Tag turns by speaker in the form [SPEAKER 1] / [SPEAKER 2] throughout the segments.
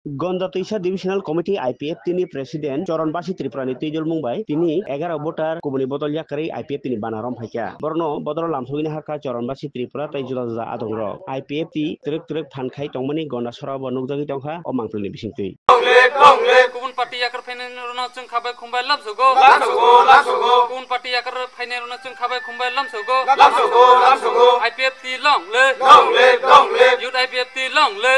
[SPEAKER 1] গণজাতীয় divisional committee IPF তিনি president চরণবাসী ত্রিপুরানি তৈজল Mumbai তিনি 11 voter কবনি বদল জাকারি আইপিএফ তিনি বানারম ফাইকা বরন বদল লামসুগিনি হারকা চরণবাসী ত্রিপুরা তাই জুদা জুদা আদং রক আইপিএফ তি ত্রিক ত্রিক থানখাই তংমানি গন্ডা সরাব নুকজাগি তংখা ও মাংফলনি বিসিংতৈ
[SPEAKER 2] गुबुन पार्टी याकर फाइनेल जों खाबाय खुंबाय लामसुगो गुबुन पार्टी याकर फाइनेल जों खाबाय खुंबाय लामसुगो आईपीएफ ती लं ले युथ आईपीएफ ती लं ले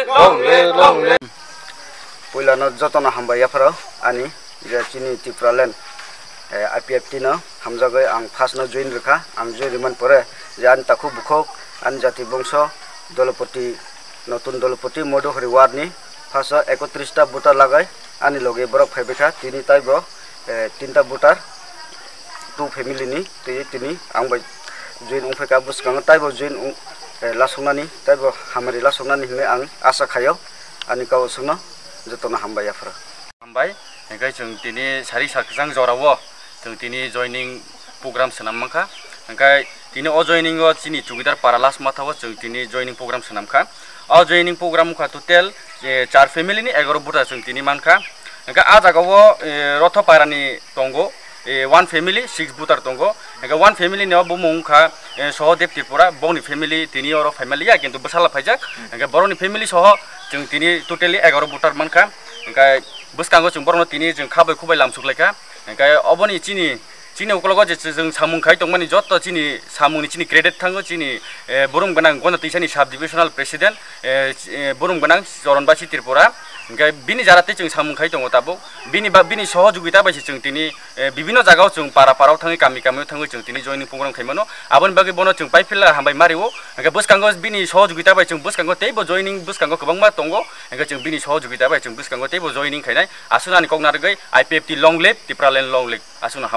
[SPEAKER 3] पहिलानो जतन हामबाय याफोर आनी जे चिनि टिप्रालेन आईपीएफ ती न हामजागै आं फार्स्ट न जइन रेखा आं जइरिमान परे जे आन ताखु बुखक आन जाति बंश दलपति नतुन दलपति मधुहरि वार्डनि फार्स्ट 31 टा भोटार लागाय आनी लगे बरक फाइबेखा तिनि ताइबो 3 टा भोटार 2 फैमिली नि तिनि आंबाय जइन उफेका बुसकांग ताइबो जइन लासंनानि ताइबो हामारि लासंनानि होननाय आं आसा खायो आनी गाव संनो जतन हामबाय याफोर
[SPEAKER 4] हामबाय ओंखाय जों दिनै सारि साखजां जरावो जों दिनै जयनिं प्रग्राम सोनामखा ओंखाय दिनै अ जयनिं चिनि टुगेदार पारालास माथाव जों दिनै जयनिं प्रग्राम सोनामखा अ जयनिं प्रग्राम खा टोटेल 4 फैमिली नि 11 भोटार जों दिनै मानखा ओंखाय आ जागाव रथपारानि दंगो 1 फैमिली 6 भोटार दंगो ओंखाय 1 फैमिली ने बुमुंखा सहदेव त्रिपुरा बौनि फैमिली दिनै अर फैमिलीया किन्तु बसाला फाइजाक ओंखाय बरनि फैमिली सह जों दिनै टोटेली 11 भोटार मानखा ओंखाय बसकांगो जों बरनो दिनै जों खाबाय खुबाय लामसुगलायखा ओंखाय अबनि चिनि उकलग जों सामुंखाय दंमानि जत चिनि सामुंनि चिनि क्रेडिट थाङो चिनि बुरुमगोनां गणतैसानि साब डिभिजनाल प्रेसिडेंट बुरुमगोनां चरणबासी त्रिपुरा ओंखाय बिनि जाराते जों सामुंखाय दङ दाबो बिनि सहयोगिता बायसि जों दिनै विभिन्न जागायाव जों पाराव थाङो गामियाव थाङो जों दिनै जयनिं प्रग्राम खायमानो आबोनि बागै बनो जों पाइपिला हामबाय मारिवो ओंखाय बसकांगो बिनि सहयोगिता बाय जों बसकांगो तेबो जयनिं बसकांगो गोबांमा दङ ओंखाय जों बिनि सहयोगिता बाय जों बसकांगो तेबो जयनिं खायनाय आसुनानि कगनारगै आईपीएफ ति लं लिभ त्रिपुरालेण्ड लं लिभ आसुना